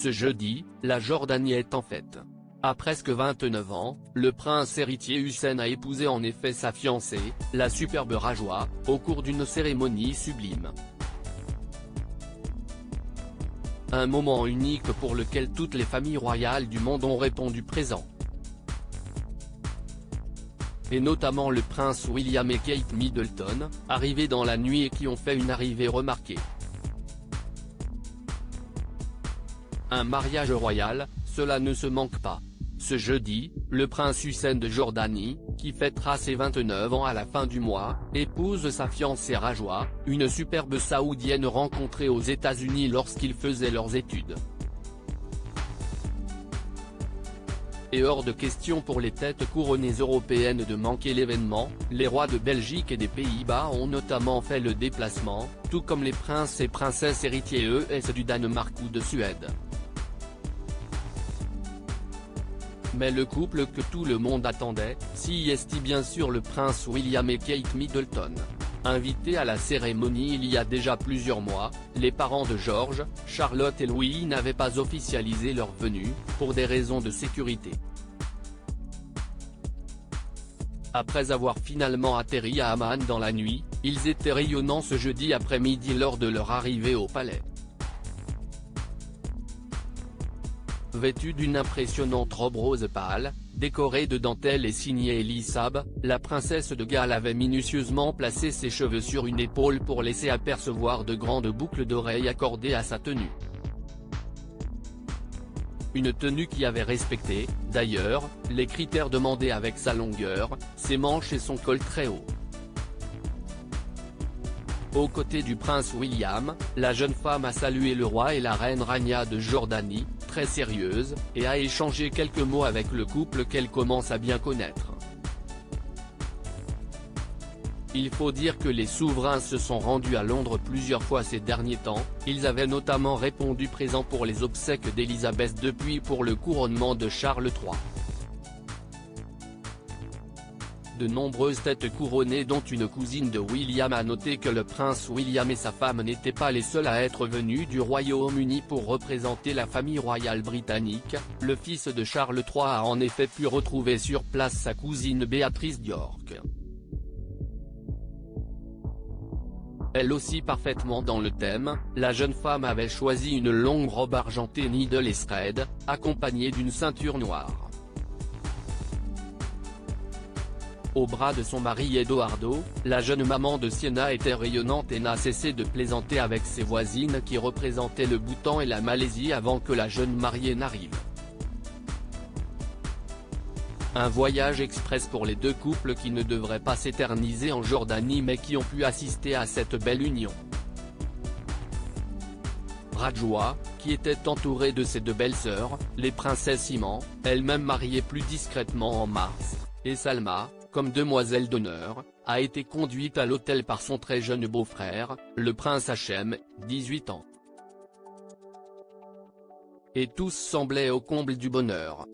Ce jeudi, la Jordanie est en fête. À presque 29 ans, le prince héritier Hussein a épousé en effet sa fiancée, la superbe Rajwa, au cours d'une cérémonie sublime. Un moment unique pour lequel toutes les familles royales du monde ont répondu présent. Et notamment le prince William et Kate Middleton, arrivés dans la nuit et qui ont fait une arrivée remarquée. Un mariage royal, cela ne se manque pas. Ce jeudi, le prince Hussein de Jordanie, qui fêtera ses 29 ans à la fin du mois, épouse sa fiancée Rajwa, une superbe saoudienne rencontrée aux États-Unis lorsqu'ils faisaient leurs études. Et hors de question pour les têtes couronnées européennes de manquer l'événement, les rois de Belgique et des Pays-Bas ont notamment fait le déplacement, tout comme les princes et princesses héritiers du Danemark ou de Suède. Mais le couple que tout le monde attendait, si est bien sûr le prince William et Kate Middleton. Invités à la cérémonie il y a déjà plusieurs mois, les parents de George, Charlotte et Louis n'avaient pas officialisé leur venue, pour des raisons de sécurité. Après avoir finalement atterri à Amman dans la nuit, ils étaient rayonnants ce jeudi après-midi lors de leur arrivée au palais. Vêtue d'une impressionnante robe rose pâle, décorée de dentelles et signée Elisab, la princesse de Galles avait minutieusement placé ses cheveux sur une épaule pour laisser apercevoir de grandes boucles d'oreilles accordées à sa tenue. Une tenue qui avait respecté, d'ailleurs, les critères demandés avec sa longueur, ses manches et son col très haut. Aux côtés du prince William, la jeune femme a salué le roi et la reine Rania de Jordanie, très sérieuse, et a échangé quelques mots avec le couple qu'elle commence à bien connaître. Il faut dire que les souverains se sont rendus à Londres plusieurs fois ces derniers temps, ils avaient notamment répondu présents pour les obsèques d'Élisabeth depuis pour le couronnement de Charles III. De nombreuses têtes couronnées dont une cousine de William a noté que le prince William et sa femme n'étaient pas les seuls à être venus du Royaume-Uni pour représenter la famille royale britannique, le fils de Charles III a en effet pu retrouver sur place sa cousine Béatrice d'York. Elle aussi parfaitement dans le thème, la jeune femme avait choisi une longue robe argentée Needle et Thread, accompagnée d'une ceinture noire. Au bras de son mari Edoardo, la jeune maman de Sienna était rayonnante et n'a cessé de plaisanter avec ses voisines qui représentaient le Bhoutan et la Malaisie avant que la jeune mariée n'arrive. Un voyage express pour les deux couples qui ne devraient pas s'éterniser en Jordanie mais qui ont pu assister à cette belle union. Rajwa, qui était entourée de ses deux belles-sœurs, les princesses Iman, elle-même mariée plus discrètement en mars, et Salma, comme demoiselle d'honneur, a été conduite à l'hôtel par son très jeune beau-frère, le prince Hachem, 18 ans. Et tous semblaient au comble du bonheur.